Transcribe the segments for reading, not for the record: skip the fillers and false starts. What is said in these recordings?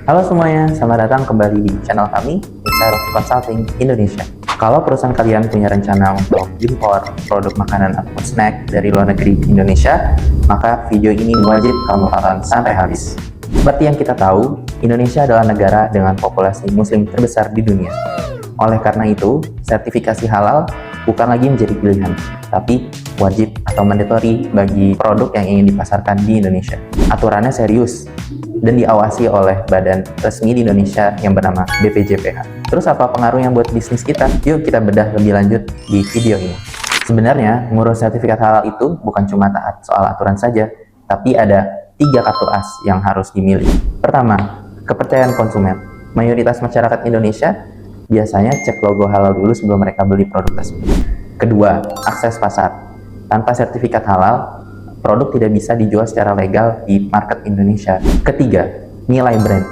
Halo semuanya, selamat datang kembali di channel kami, Inside of Consulting Indonesia. Kalau perusahaan kalian punya rencana untuk impor produk makanan atau snack dari luar negeri ke Indonesia, maka video ini wajib kamu tonton sampai habis. Seperti yang kita tahu, Indonesia adalah negara dengan populasi muslim terbesar di dunia. Oleh karena itu, sertifikasi halal bukan lagi menjadi pilihan, tapi wajib atau mandatory bagi produk yang ingin dipasarkan di Indonesia. Aturannya serius dan diawasi oleh badan resmi di Indonesia yang bernama BPJPH. Terus apa pengaruhnya buat bisnis kita? Yuk kita bedah lebih lanjut di video ini. Sebenarnya, ngurus sertifikat halal itu bukan cuma taat soal aturan saja, tapi ada 3 kartu as yang harus dimiliki. Pertama, kepercayaan konsumen. Mayoritas masyarakat Indonesia biasanya cek logo halal dulu sebelum mereka beli produk tersebut. Kedua, akses pasar. Tanpa sertifikat halal, produk tidak bisa dijual secara legal di market Indonesia. Ketiga, nilai brand.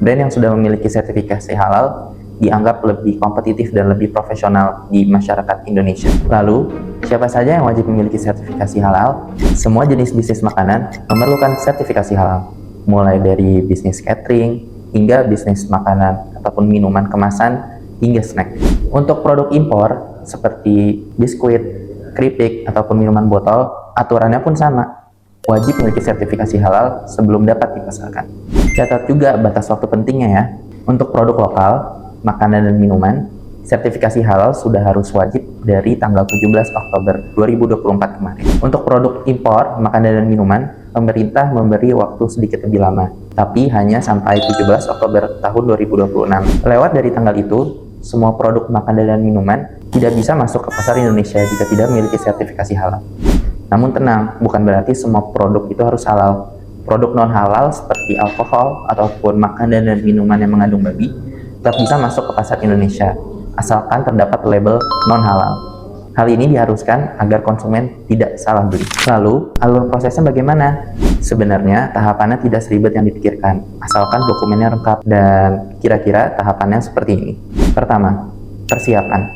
Brand yang sudah memiliki sertifikasi halal dianggap lebih kompetitif dan lebih profesional di masyarakat Indonesia. Lalu, siapa saja yang wajib memiliki sertifikasi halal? Semua jenis bisnis makanan memerlukan sertifikasi halal. Mulai dari bisnis catering, hingga bisnis makanan ataupun minuman kemasan, hingga snack. Untuk produk impor, seperti biskuit, keripik, ataupun minuman botol, aturannya pun sama. Wajib memiliki sertifikasi halal sebelum dapat dipasarkan. Catat juga batas waktu pentingnya ya. Untuk produk lokal, makanan dan minuman, sertifikasi halal sudah harus wajib dari tanggal 17 Oktober 2024 kemarin. Untuk produk impor, makanan dan minuman, pemerintah memberi waktu sedikit lebih lama, tapi hanya sampai 17 Oktober tahun 2026. Lewat dari tanggal itu, semua produk makanan dan minuman tidak bisa masuk ke pasar Indonesia jika tidak memiliki sertifikasi halal. Namun tenang, bukan berarti semua produk itu harus halal. Produk non-halal seperti alkohol ataupun makanan dan minuman yang mengandung babi tetap bisa masuk ke pasar Indonesia, asalkan terdapat label non-halal. Hal ini diharuskan agar konsumen tidak salah beli. Lalu, alur prosesnya bagaimana? Sebenarnya, tahapannya tidak seribet yang dipikirkan, asalkan dokumennya lengkap, dan kira-kira tahapannya seperti ini. Pertama, persiapan.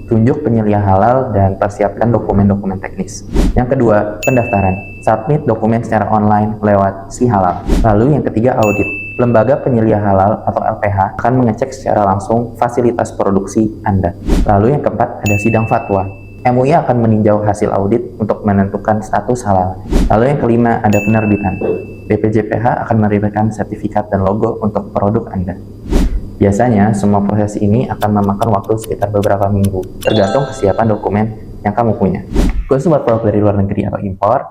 Tunjuk penyelia halal dan persiapkan dokumen-dokumen teknis. Yang kedua, pendaftaran. Submit dokumen secara online lewat Si Halal. Lalu yang ketiga, audit. Lembaga penyelia halal atau LPH akan mengecek secara langsung fasilitas produksi Anda. Lalu yang keempat, ada sidang fatwa. MUI akan meninjau hasil audit untuk menentukan status halal. Lalu yang kelima, ada penerbitan. BPJPH akan menerbitkan sertifikat dan logo untuk produk Anda. Biasanya, semua proses ini akan memakan waktu sekitar beberapa minggu, tergantung kesiapan dokumen yang kamu punya. Khusus buat produk dari luar negeri atau impor,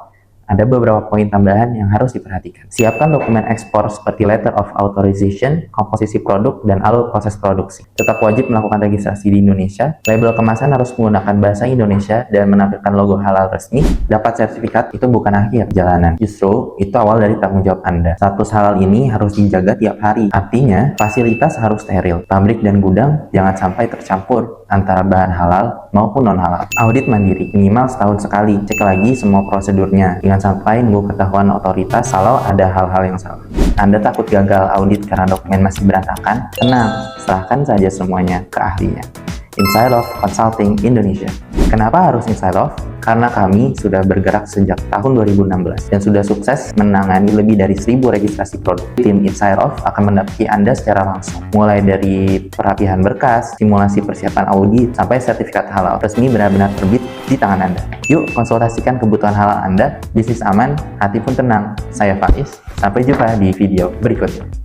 ada beberapa poin tambahan yang harus diperhatikan. Siapkan dokumen ekspor seperti letter of authorization, komposisi produk, dan alur proses produksi. Tetap wajib melakukan registrasi di Indonesia. Label kemasan harus menggunakan bahasa Indonesia dan menampilkan logo halal resmi. Dapat sertifikat itu bukan akhir perjalanan. Justru, itu awal dari tanggung jawab Anda. Status halal ini harus dijaga tiap hari. Artinya, fasilitas harus steril. Pabrik dan gudang jangan sampai tercampur antara bahan halal maupun non-halal. Audit mandiri, minimal setahun sekali. Cek lagi semua prosedurnya. Jangan sampai nunggu ketahuan otoritas kalau ada hal-hal yang salah. Anda takut gagal audit karena dokumen masih berantakan? Tenang, serahkan saja semuanya ke ahlinya. Inside of Consulting Indonesia. Kenapa harus Inside of? Karena kami sudah bergerak sejak tahun 2016 dan sudah sukses menangani lebih dari 1000 registrasi produk. Tim Inside of akan mendampingi Anda secara langsung, mulai dari perapihan berkas, simulasi persiapan audit, sampai sertifikat halal resmi benar-benar terbit di tangan Anda. Yuk konsultasikan kebutuhan halal Anda, bisnis aman, hati pun tenang. Saya Faiz, sampai jumpa di video berikutnya.